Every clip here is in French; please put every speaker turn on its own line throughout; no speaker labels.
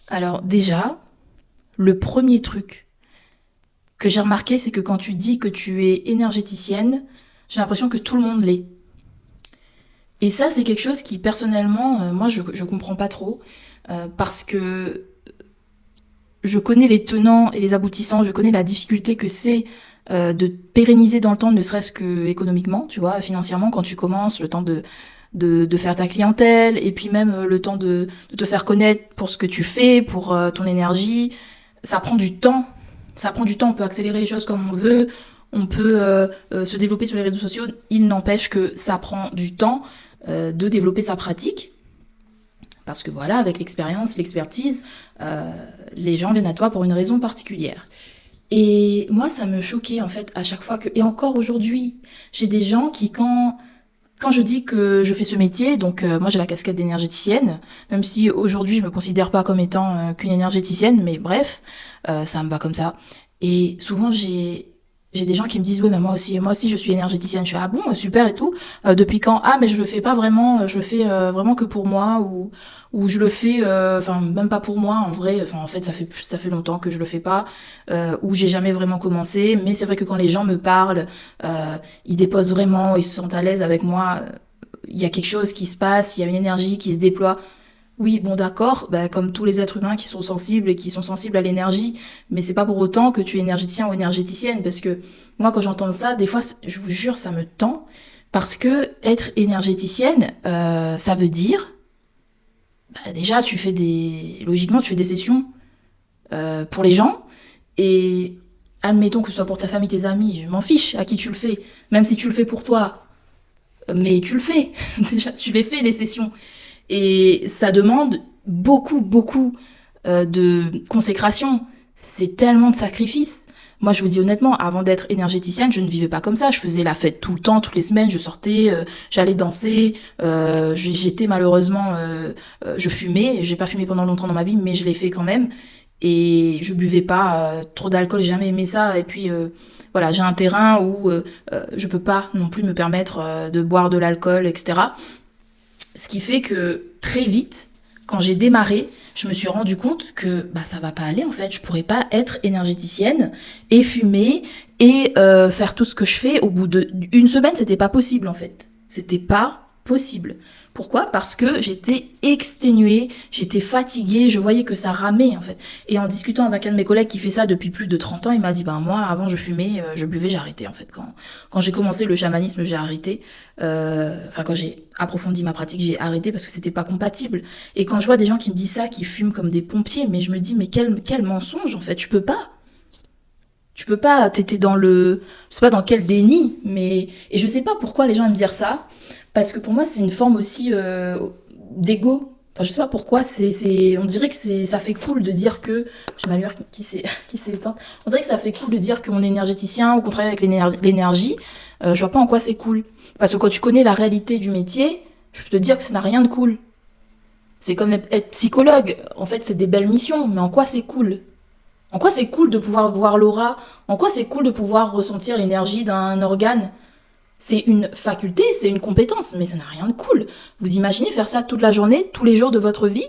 Alors déjà, le premier truc que j'ai remarqué, c'est que quand tu dis que tu es énergéticienne, j'ai l'impression que tout le monde l'est. Et ça, c'est quelque chose qui, personnellement, moi, je comprends pas trop. Parce que je connais les tenants et les aboutissants, je connais la difficulté que c'est de pérenniser dans le temps, ne serait-ce que économiquement, tu vois, financièrement, quand tu commences, le temps de faire ta clientèle, et puis même le temps de te faire connaître pour ce que tu fais, pour ton énergie. Ça prend du temps. Ça prend du temps. On peut accélérer les choses comme on veut. On peut se développer sur les réseaux sociaux. Il n'empêche que ça prend du temps de développer sa pratique. Parce que voilà, avec l'expérience, l'expertise, euh, les gens viennent à toi pour une raison particulière. Et moi, ça me choquait en fait à chaque fois que, et encore aujourd'hui, j'ai des gens qui, quand je dis que je fais ce métier, donc moi j'ai la casquette d'énergéticienne, même si aujourd'hui je me considère pas comme étant qu'une énergéticienne, mais bref, ça me va comme ça. Et souvent j'ai des gens qui me disent oui mais moi aussi je suis énergéticienne. Je fais ah bon super et tout. Depuis quand? Ah mais je le fais pas vraiment, je le fais vraiment que pour moi ou je le fais enfin même pas pour moi en vrai. Enfin en fait ça fait longtemps que je le fais pas ou j'ai jamais vraiment commencé. Mais c'est vrai que quand les gens me parlent ils déposent vraiment, ils se sentent à l'aise avec moi. Il y a quelque chose qui se passe, il y a une énergie qui se déploie. Oui, bon d'accord, bah, comme tous les êtres humains qui sont sensibles et qui sont sensibles à l'énergie, mais c'est pas pour autant que tu es énergéticien ou énergéticienne, parce que moi quand j'entends ça, des fois, je vous jure, ça me tend, parce que être énergéticienne, ça veut dire, bah, déjà logiquement tu fais des sessions pour les gens, et admettons que ce soit pour ta famille, tes amis, je m'en fiche à qui tu le fais, même si tu le fais pour toi, mais tu le fais, déjà tu les fais les sessions. Et ça demande beaucoup, beaucoup de consécration. C'est tellement de sacrifices. Moi, je vous dis honnêtement, avant d'être énergéticienne, je ne vivais pas comme ça. Je faisais la fête tout le temps, toutes les semaines. Je sortais, j'allais danser. J'étais malheureusement, je fumais. J'ai pas fumé pendant longtemps dans ma vie, mais je l'ai fait quand même. Et je buvais pas trop d'alcool. J'ai jamais aimé ça. Et puis voilà, j'ai un terrain où je peux pas non plus me permettre de boire de l'alcool, etc. Ce qui fait que très vite, quand j'ai démarré, je me suis rendu compte que bah ça va pas aller en fait. Je pourrais pas être énergéticienne et fumer et faire tout ce que je fais au bout d'une semaine. C'était pas possible en fait. C'était pas possible. Pourquoi? Parce que j'étais exténuée, j'étais fatiguée, je voyais que ça ramait en fait. Et en discutant avec un de mes collègues qui fait ça depuis plus de 30 ans, il m'a dit ben moi avant je fumais, je buvais, j'ai arrêté en fait. Quand j'ai commencé le chamanisme, j'ai arrêté. Enfin quand j'ai approfondi ma pratique, j'ai arrêté parce que c'était pas compatible. Et quand je vois des gens qui me disent ça, qui fument comme des pompiers, mais je me dis mais quel mensonge en fait, je peux pas. Tu peux pas, t'étais dans le, je sais pas dans quel déni, mais et je sais pas pourquoi les gens aiment dire ça, parce que pour moi c'est une forme aussi d'ego. Enfin, je sais pas pourquoi, on dirait que ça fait cool de dire que, j'ai ma lueur qui s'est éteinte. On dirait que ça fait cool de dire qu'on est énergéticien ou qu'on travaille avec l'énergie. Je vois pas en quoi c'est cool, parce que quand tu connais la réalité du métier, je peux te dire que ça n'a rien de cool. C'est comme être psychologue. En fait, c'est des belles missions, mais en quoi c'est cool? En quoi c'est cool de pouvoir voir l'aura? En quoi c'est cool de pouvoir ressentir l'énergie d'un organe? C'est une faculté, c'est une compétence, mais ça n'a rien de cool. Vous imaginez faire ça toute la journée, tous les jours de votre vie?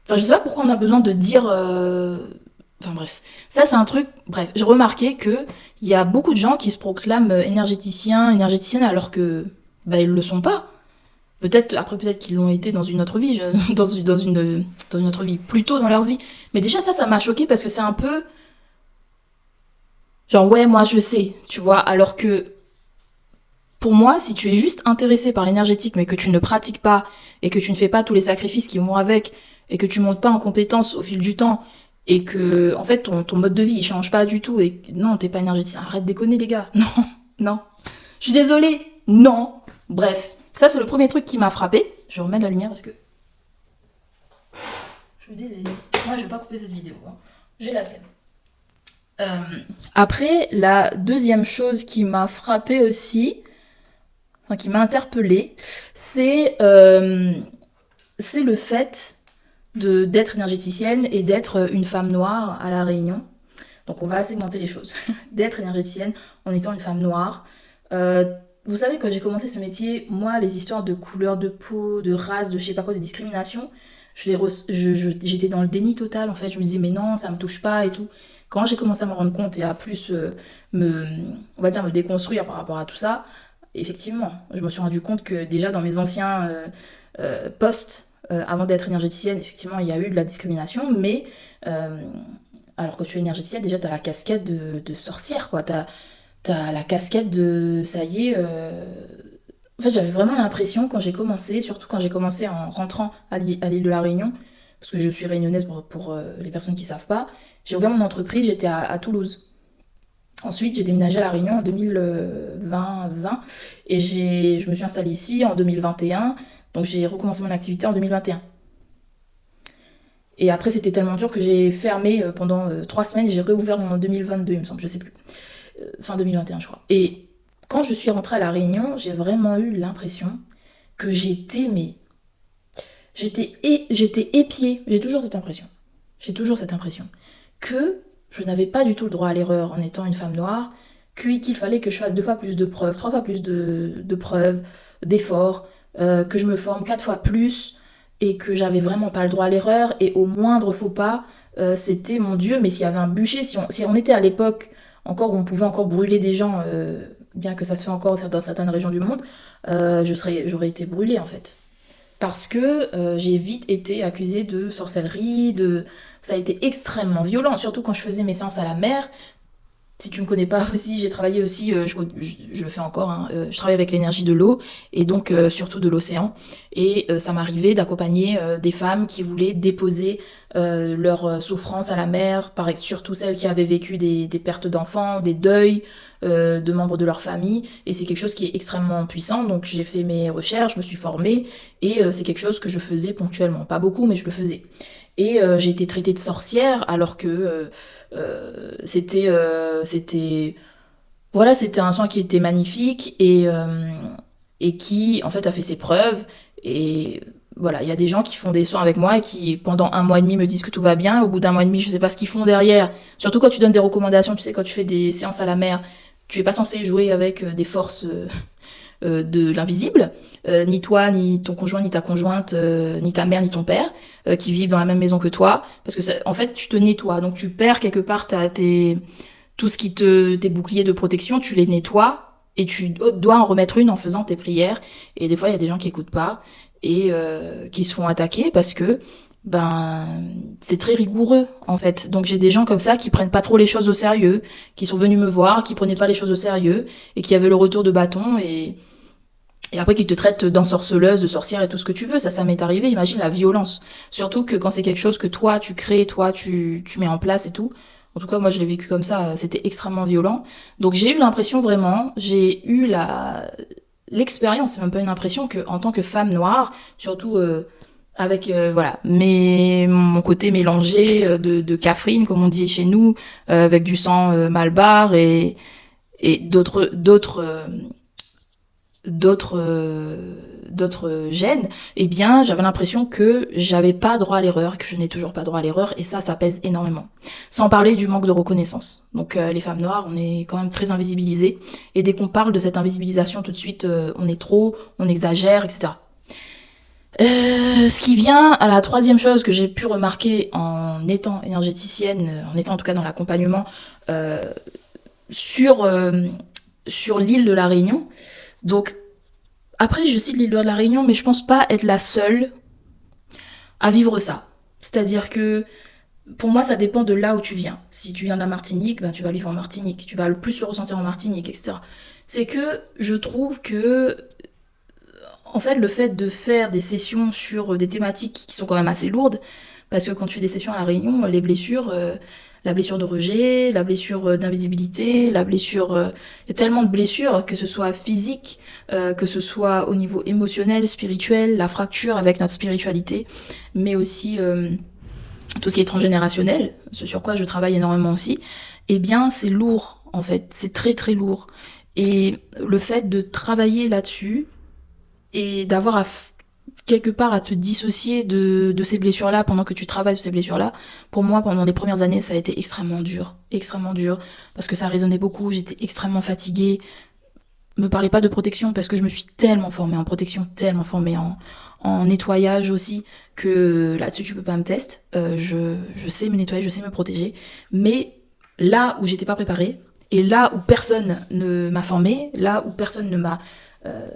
Enfin, je sais pas pourquoi on a besoin de dire. Enfin bref, ça c'est un truc. Bref, j'ai remarqué que il y a beaucoup de gens qui se proclament énergéticiens, énergéticiennes, alors que bah, ils le sont pas. Peut-être qu'ils l'ont été dans une autre vie, dans une autre vie, plus tôt dans leur vie. Mais déjà ça m'a choqué parce que c'est un peu genre ouais moi je sais, tu vois, alors que pour moi si tu es juste intéressé par l'énergétique mais que tu ne pratiques pas et que tu ne fais pas tous les sacrifices qui vont avec et que tu montes pas en compétences au fil du temps et que en fait ton mode de vie il change pas du tout et non t'es pas énergétique, arrête de déconner les gars, non, non, je suis désolée, non, bref, ça c'est le premier truc qui m'a frappé. Je remets la lumière parce que je vous dis, moi je vais pas couper cette vidéo, hein. J'ai la flemme. Après, la deuxième chose qui m'a frappée aussi, enfin qui m'a interpellée, c'est le fait d'être énergéticienne et d'être une femme noire à La Réunion. Donc on va segmenter les choses. D'être énergéticienne en étant une femme noire. Vous savez, quand j'ai commencé ce métier, moi, les histoires de couleur de peau, de race, de je sais pas quoi, de discrimination, j'étais dans le déni total, en fait. Je me disais, mais non, ça me touche pas et tout. Quand j'ai commencé à me rendre compte et à plus me, on va dire, me déconstruire par rapport à tout ça, effectivement, je me suis rendu compte que déjà dans mes anciens postes, avant d'être énergéticienne, effectivement, il y a eu de la discrimination, mais euh, alors que tu es énergéticienne, déjà, tu as la casquette de sorcière, quoi. T'as la casquette de ça y est. En fait, j'avais vraiment l'impression quand j'ai commencé, surtout quand j'ai commencé en rentrant à l'île de la Réunion, parce que je suis réunionnaise pour les personnes qui savent pas, j'ai ouvert mon entreprise, j'étais à Toulouse. Ensuite, j'ai déménagé à La Réunion en 2020 et je me suis installée ici en 2021. Donc, j'ai recommencé mon activité en 2021. Et après, c'était tellement dur que j'ai fermé pendant 3 semaines et j'ai réouvert en 2022, il me semble, je sais plus. Fin 2021, je crois. Et quand je suis rentrée à La Réunion, j'ai vraiment eu l'impression que j'étais épiée. J'ai toujours cette impression. J'ai toujours cette impression que je n'avais pas du tout le droit à l'erreur en étant une femme noire, qu'il fallait que je fasse 2 fois plus de preuves, 3 fois plus de preuves, d'efforts, que je me forme 4 fois plus et que j'avais vraiment pas le droit à l'erreur et au moindre faux pas, c'était mon Dieu, mais s'il y avait un bûcher, si on était à l'époque encore où on pouvait encore brûler des gens, bien que ça se fait encore dans certaines régions du monde, j'aurais été brûlée en fait. Parce que j'ai vite été accusée de sorcellerie, ça a été extrêmement violent, surtout quand je faisais mes séances à la mer. Si tu me connais pas aussi, j'ai travaillé aussi, je le fais encore, hein, je travaille avec l'énergie de l'eau et donc surtout de l'océan. Et ça m'arrivait d'accompagner des femmes qui voulaient déposer leur souffrance à la mer, surtout celles qui avaient vécu des pertes d'enfants, des deuils de membres de leur famille. Et c'est quelque chose qui est extrêmement puissant. Donc j'ai fait mes recherches, je me suis formée et c'est quelque chose que je faisais ponctuellement. Pas beaucoup, mais je le faisais. Et j'ai été traitée de sorcière alors que c'était voilà, c'était un soin qui était magnifique et qui en fait a fait ses preuves. Et voilà, il y a des gens qui font des soins avec moi et qui pendant 1 mois et demi me disent que tout va bien. Au bout d'1 mois et demi, je sais pas ce qu'ils font derrière. Surtout quand tu donnes des recommandations, tu sais, quand tu fais des séances à la mer, tu es pas censé jouer avec des forces de l'invisible, ni toi, ni ton conjoint, ni ta conjointe, ni ta mère, ni ton père, qui vivent dans la même maison que toi, parce que en fait, tu te nettoies, donc tu perds quelque part tout ce tes boucliers de protection, tu les nettoies, et tu dois en remettre une en faisant tes prières, et des fois, il y a des gens qui écoutent pas, et qui se font attaquer, parce que ben c'est très rigoureux en fait. Donc j'ai des gens comme ça qui prennent pas trop les choses au sérieux, qui sont venus me voir, qui prenaient pas les choses au sérieux et qui avaient le retour de bâton et après, qu'ils te traitent d'ensorceleuse, de sorcière et tout ce que tu veux, ça m'est arrivé. Imagine la violence. Surtout que quand c'est quelque chose que toi, tu crées, toi, tu mets en place et tout. En tout cas, moi, je l'ai vécu comme ça. C'était extrêmement violent. Donc, j'ai eu l'impression vraiment, j'ai eu l'expérience, c'est même pas une impression, que en tant que femme noire, surtout avec voilà, mon côté mélangé de Catherine, comme on dit chez nous, avec du sang malbar et d'autres gènes, eh bien, j'avais l'impression que j'avais pas droit à l'erreur, que je n'ai toujours pas droit à l'erreur, et ça pèse énormément. Sans parler du manque de reconnaissance. Donc, les femmes noires, on est quand même très invisibilisées, et dès qu'on parle de cette invisibilisation, tout de suite, on est trop, on exagère, etc. Ce qui vient à la troisième chose que j'ai pu remarquer en étant énergéticienne, en étant en tout cas dans l'accompagnement euh, sur, sur l'île de la Réunion. Donc, après, je cite l'île de la Réunion, mais je pense pas être la seule à vivre ça. C'est-à-dire que, pour moi, ça dépend de là où tu viens. Si tu viens de la Martinique, ben, tu vas vivre en Martinique. Tu vas le plus le ressentir en Martinique, etc. C'est que je trouve que, en fait, le fait de faire des sessions sur des thématiques qui sont quand même assez lourdes, parce que quand tu fais des sessions à la Réunion, les blessures, la blessure de rejet, la blessure d'invisibilité, la blessure... Il y a tellement de blessures, que ce soit physique, que ce soit au niveau émotionnel, spirituel, la fracture avec notre spiritualité, mais aussi tout ce qui est transgénérationnel, ce sur quoi je travaille énormément aussi, eh bien c'est lourd en fait, c'est très très lourd. Et le fait de travailler là-dessus et d'avoir quelque part à te dissocier de ces blessures-là pendant que tu travailles sur ces blessures-là, pour moi, pendant les premières années, ça a été extrêmement dur, parce que ça résonnait beaucoup, j'étais extrêmement fatiguée, me parlez pas de protection parce que je me suis tellement formée en protection, tellement formée en nettoyage aussi, que là-dessus tu peux pas me tester. Je sais me nettoyer, je sais me protéger. Mais là où j'étais pas préparée, et là où personne ne m'a formée, là où personne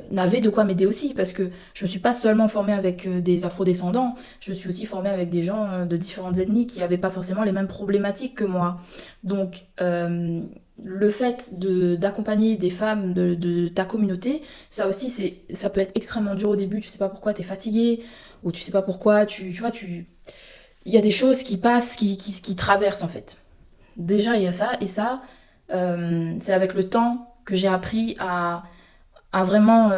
n'avait de quoi m'aider aussi, parce que je me suis pas seulement formée avec des afrodescendants, je me suis aussi formée avec des gens de différentes ethnies qui avaient pas forcément les mêmes problématiques que moi. Donc, le fait d'accompagner des femmes de ta communauté, ça aussi, ça peut être extrêmement dur au début. Tu sais pas pourquoi tu es fatigué, ou tu sais pas pourquoi, tu vois, il y a des choses qui passent, qui traversent en fait. Déjà, il y a ça, et ça, c'est avec le temps que j'ai appris à vraiment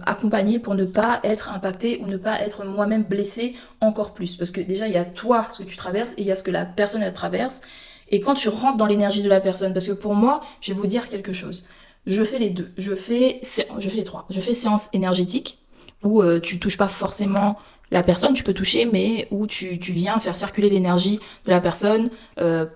accompagner pour ne pas être impactée ou ne pas être moi-même blessée encore plus. Parce que déjà, il y a toi, ce que tu traverses, et il y a ce que la personne, elle traverse. Et quand tu rentres dans l'énergie de la personne, parce que pour moi, je vais vous dire quelque chose. Je fais les deux. Je fais les trois. Je fais séance énergétique, où tu touches pas forcément la personne, tu peux toucher, mais où tu viens faire circuler l'énergie de la personne,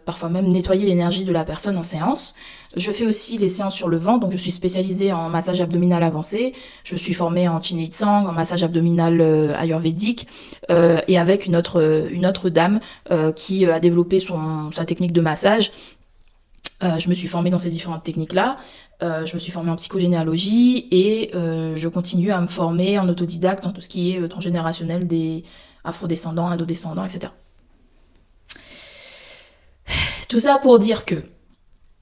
parfois même nettoyer l'énergie de la personne en séance. Je fais aussi les séances sur le ventre, donc je suis spécialisée en massage abdominal avancé, je suis formée en Chin Tsang, en massage abdominal ayurvédique, et avec une autre dame qui a développé sa technique de massage. Je me suis formée dans ces différentes techniques-là. Je me suis formée en psychogénéalogie et je continue à me former en autodidacte dans tout ce qui est transgénérationnel des afrodescendants, indodescendants, etc. Tout ça pour dire que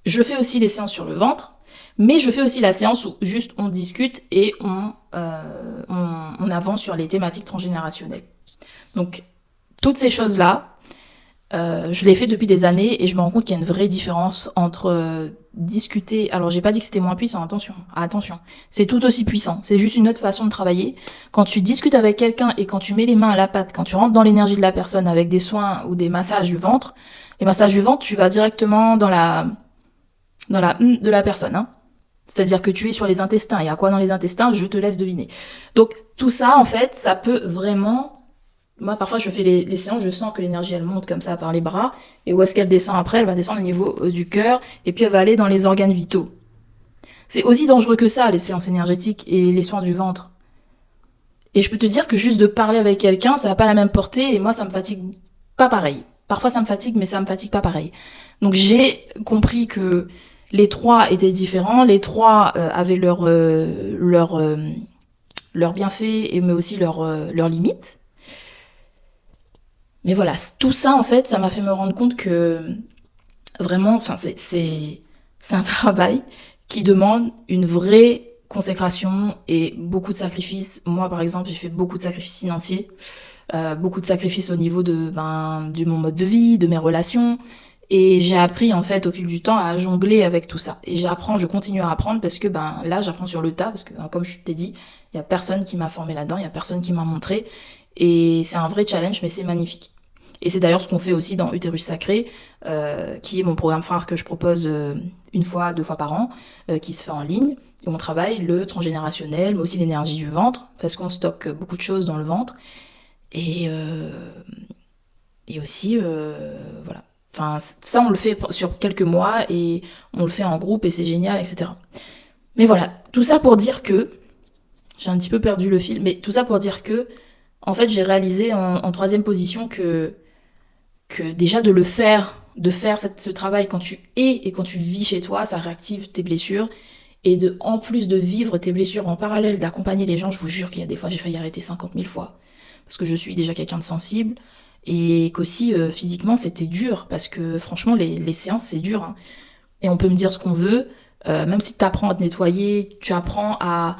je fais aussi les séances sur le ventre, mais je fais aussi la séance où juste on discute et on avance sur les thématiques transgénérationnelles. Donc, toutes ces choses-là, je l'ai fait depuis des années et je me rends compte qu'il y a une vraie différence entre discuter. Alors, j'ai pas dit que c'était moins puissant, attention. C'est tout aussi puissant. C'est juste une autre façon de travailler. Quand tu discutes avec quelqu'un et quand tu mets les mains à la pâte, quand tu rentres dans l'énergie de la personne avec des soins ou des massages du ventre, les massages du ventre, tu vas directement dans la de la personne, hein. C'est-à-dire que tu es sur les intestins. Il y a quoi dans les intestins? Je te laisse deviner. Donc, tout ça, en fait, ça peut vraiment... Moi, parfois, je fais les séances, je sens que l'énergie, elle monte comme ça par les bras. Et où est-ce qu'elle descend après? Elle va descendre au niveau du cœur. Et puis, elle va aller dans les organes vitaux. C'est aussi dangereux que ça, les séances énergétiques et les soins du ventre. Et je peux te dire que juste de parler avec quelqu'un, ça n'a pas la même portée. Et moi, ça me fatigue pas pareil. Parfois, ça me fatigue, mais ça me fatigue pas pareil. Donc, j'ai compris que les trois étaient différents. Les trois avaient leurs bienfaits, mais aussi leurs limites. Mais voilà, tout ça, en fait, ça m'a fait me rendre compte que vraiment, enfin, c'est un travail qui demande une vraie consécration et beaucoup de sacrifices. Moi, par exemple, j'ai fait beaucoup de sacrifices financiers, beaucoup de sacrifices au niveau de mon mode de vie, de mes relations. Et j'ai appris, en fait, au fil du temps, à jongler avec tout ça. Et je continue à apprendre parce que là, j'apprends sur le tas, parce que, comme je t'ai dit, il y a personne qui m'a formé là-dedans, il y a personne qui m'a montré. Et c'est un vrai challenge, mais c'est magnifique. Et c'est d'ailleurs ce qu'on fait aussi dans Utérus Sacré, qui est mon programme phare que je propose une fois, 2 fois par an, qui se fait en ligne. Et on travaille le transgénérationnel, mais aussi l'énergie du ventre, parce qu'on stocke beaucoup de choses dans le ventre. Et aussi, voilà. Enfin, ça, on le fait sur quelques mois, et on le fait en groupe, et c'est génial, etc. Mais voilà, tout ça pour dire que... J'ai un petit peu perdu le fil, mais tout ça pour dire que, en fait, j'ai réalisé en 3e position que déjà de faire ce travail quand tu es et quand tu vis chez toi, ça réactive tes blessures. Et en plus de vivre tes blessures en parallèle, d'accompagner les gens, je vous jure qu'il y a des fois, j'ai failli arrêter 50 000 fois. Parce que je suis déjà quelqu'un de sensible. Et qu'aussi, physiquement, c'était dur. Parce que franchement, les séances, c'est dur, hein. Et on peut me dire ce qu'on veut. Même si tu apprends à te nettoyer, tu apprends à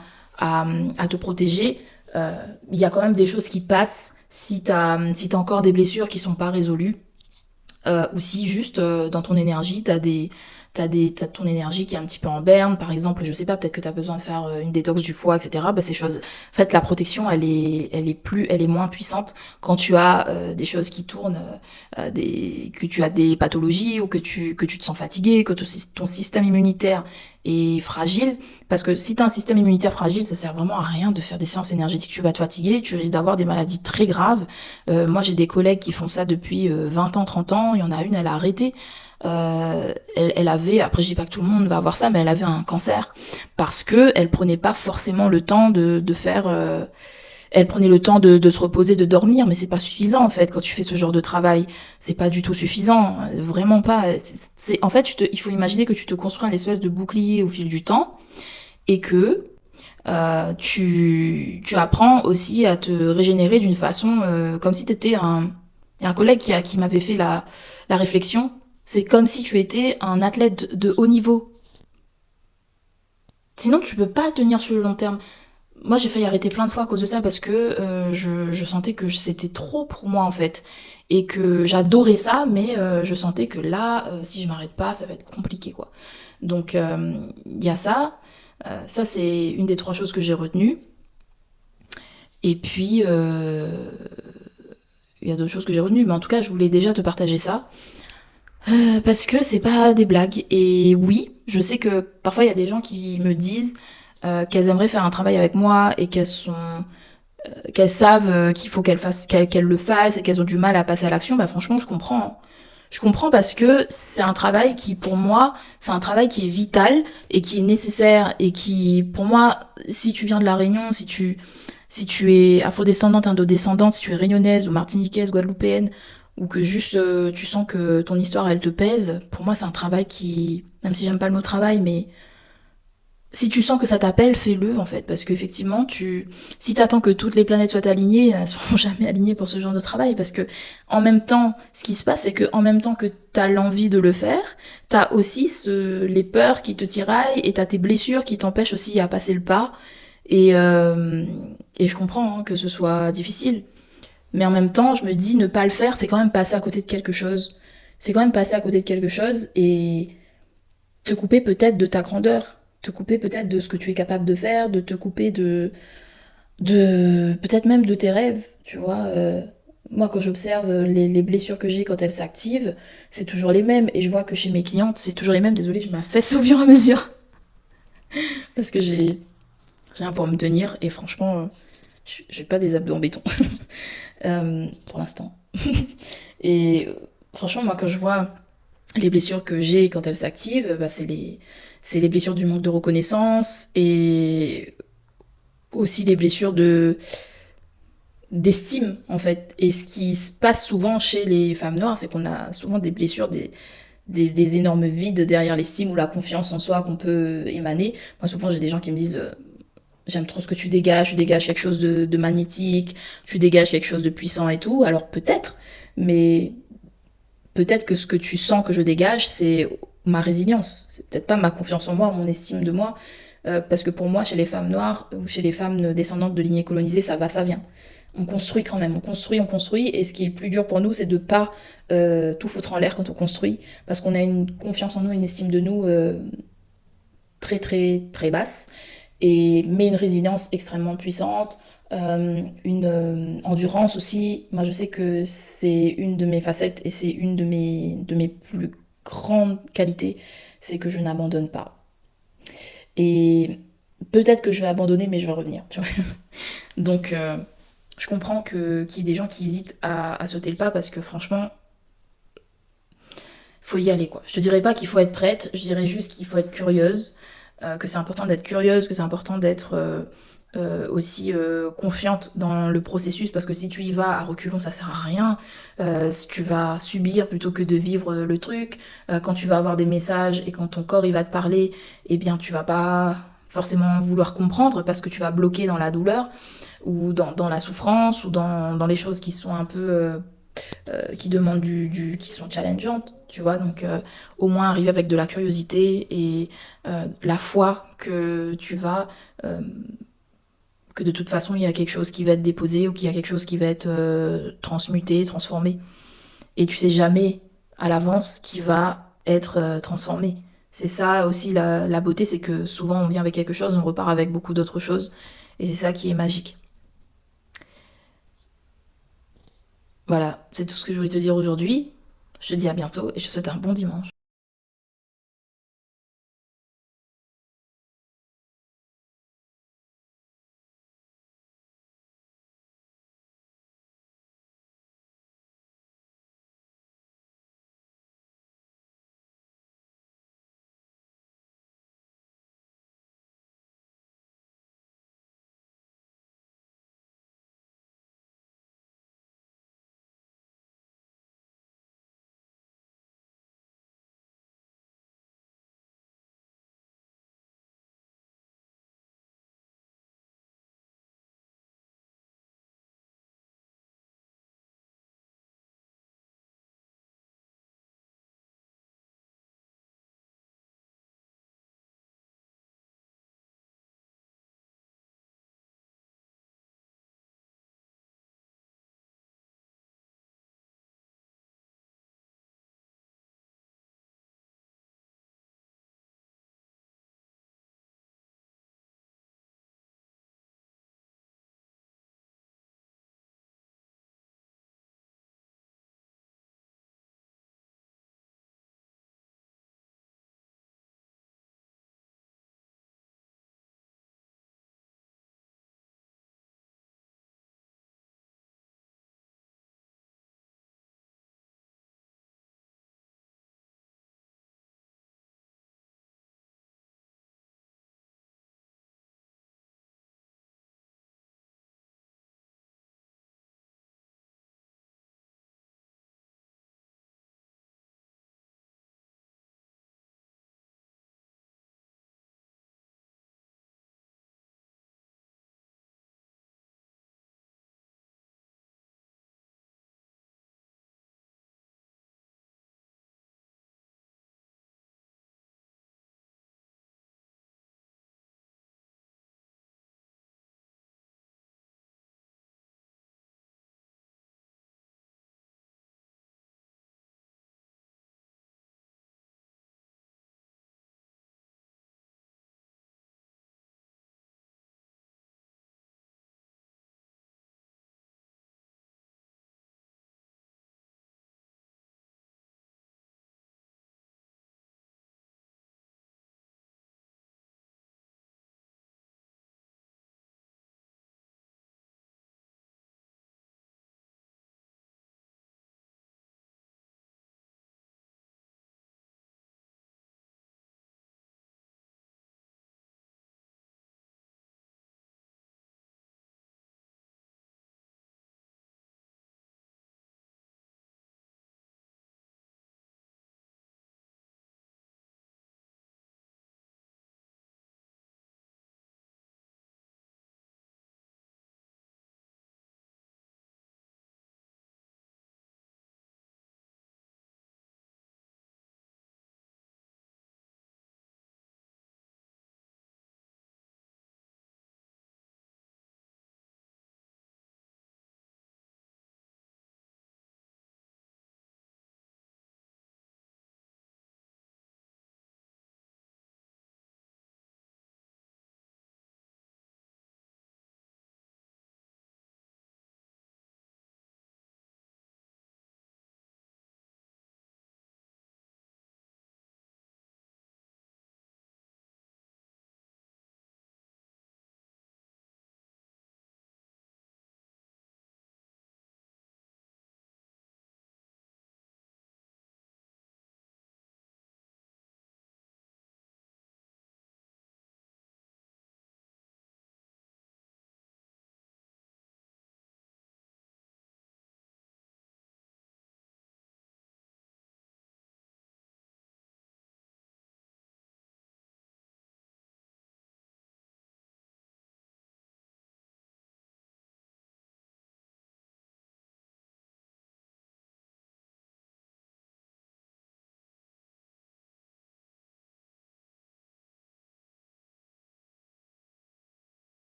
te protéger, il y a quand même des choses qui passent si t'as encore des blessures qui sont pas résolues, ou si juste dans ton énergie t'as ton énergie qui est un petit peu en berne, par exemple, je sais pas, peut-être que t'as besoin de faire une détox du foie, etc. Ces choses, en fait, la protection, elle est moins puissante quand tu as des choses qui tournent, que tu as des pathologies, ou que tu te sens fatigué, que ton système immunitaire est fragile. Parce que si t'as un système immunitaire fragile, ça sert vraiment à rien de faire des séances énergétiques. Tu vas te fatiguer, tu risques d'avoir des maladies très graves. Moi, j'ai des collègues qui font ça depuis 20 ans, 30 ans. Il y en a une, elle a arrêté. Elle avait, après je dis pas que tout le monde va avoir ça, mais elle avait un cancer parce que elle prenait pas forcément le temps de faire elle prenait le temps de se reposer, de dormir, mais c'est pas suffisant en fait quand tu fais ce genre de travail. C'est pas du tout suffisant, vraiment pas. En fait, il faut imaginer que tu te construis un espèce de bouclier au fil du temps et que tu apprends aussi à te régénérer d'une façon comme si tu étais un... Il y a un collègue qui m'avait fait la réflexion. C'est comme si tu étais un athlète de haut niveau. Sinon, tu peux pas tenir sur le long terme. Moi, j'ai failli arrêter plein de fois à cause de ça parce que je sentais que c'était trop pour moi en fait. Et que j'adorais ça, mais je sentais que là, si je m'arrête pas, ça va être compliqué quoi. Donc, il y a ça. Ça, c'est une des trois choses que j'ai retenues. Et puis, il y a d'autres choses que j'ai retenues, mais en tout cas, je voulais déjà te partager ça. Parce que c'est pas des blagues. Et oui, je sais que parfois il y a des gens qui me disent qu'elles aimeraient faire un travail avec moi et qu'elles savent qu'il faut qu'elles le fassent et qu'elles ont du mal à passer à l'action. Bah franchement, je comprends. Je comprends parce que c'est un travail qui, pour moi, c'est un travail qui est vital et qui est nécessaire et qui, pour moi, si tu viens de la Réunion, si tu es afrodescendante, indodescendante, si tu es réunionnaise ou martiniquaise, guadeloupéenne, ou que juste tu sens que ton histoire elle te pèse, pour moi c'est un travail qui, même si j'aime pas le mot travail, mais si tu sens que ça t'appelle, fais-le en fait, parce qu'effectivement, si t'attends que toutes les planètes soient alignées, elles seront jamais alignées pour ce genre de travail, parce que en même temps, ce qui se passe, c'est que en même temps que t'as l'envie de le faire, t'as aussi les peurs qui te tiraillent et t'as tes blessures qui t'empêchent aussi à passer le pas. Et, euh, et je comprends hein, que ce soit difficile, mais en même temps, je me dis ne pas le faire, c'est quand même passer à côté de quelque chose. C'est quand même passer à côté de quelque chose et te couper peut-être de ta grandeur, te couper peut-être de ce que tu es capable de faire, de te couper de peut-être même de tes rêves, tu vois. Moi, quand j'observe les blessures que j'ai quand elles s'activent, c'est toujours les mêmes. Et je vois que chez mes clientes, c'est toujours les mêmes. Désolée, je m'affaisse au fur et à mesure. Parce que j'ai rien pour me tenir. Et franchement, j'ai pas des abdos en béton. Pour l'instant. Et franchement, moi, quand je vois les blessures que j'ai quand elles s'activent, bah, c'est les blessures du manque de reconnaissance et aussi les blessures d'estime en fait. Et ce qui se passe souvent chez les femmes noires, c'est qu'on a souvent des blessures, des énormes vides derrière l'estime ou la confiance en soi qu'on peut émaner. Moi souvent j'ai des gens qui me disent j'aime trop ce que tu dégages quelque chose de magnétique, tu dégages quelque chose de puissant et tout. Alors peut-être, mais peut-être que ce que tu sens que je dégage, c'est ma résilience. C'est peut-être pas ma confiance en moi, mon estime de moi. Parce que pour moi, chez les femmes noires ou chez les femmes descendantes de lignées colonisées, ça va, ça vient. On construit quand même, on construit. Et ce qui est plus dur pour nous, c'est de pas tout foutre en l'air quand on construit. Parce qu'on a une confiance en nous, une estime de nous très, très, très basse. Mais une résilience extrêmement puissante, une endurance aussi. Moi, je sais que c'est une de mes facettes et c'est une de mes plus grandes qualités, c'est que je n'abandonne pas. Et peut-être que je vais abandonner, mais je vais revenir, tu vois. Donc, je comprends qu'il y ait des gens qui hésitent à sauter le pas parce que franchement, faut y aller, quoi. Je te dirais pas qu'il faut être prête, je dirais juste qu'il faut être curieuse, que c'est important d'être curieuse, que c'est important d'être aussi confiante dans le processus, parce que si tu y vas à reculons, ça sert à rien. Si tu vas subir plutôt que de vivre le truc, quand tu vas avoir des messages et quand ton corps il va te parler, eh bien tu vas pas forcément vouloir comprendre parce que tu vas bloquer dans la douleur ou dans la souffrance ou dans les choses qui sont un peu qui demandent qui sont challengeantes, tu vois. Donc, au moins arriver avec de la curiosité et la foi que tu vas, euh, que de toute façon il y a quelque chose qui va être déposé ou qu'il y a quelque chose qui va être transmuté, transformé. Et tu sais jamais à l'avance qui va être transformé. C'est ça aussi la beauté, c'est que souvent on vient avec quelque chose, on repart avec beaucoup d'autres choses. Et c'est ça qui est magique. Voilà, c'est tout ce que je voulais te dire aujourd'hui. Je te dis à bientôt et je te souhaite un bon dimanche.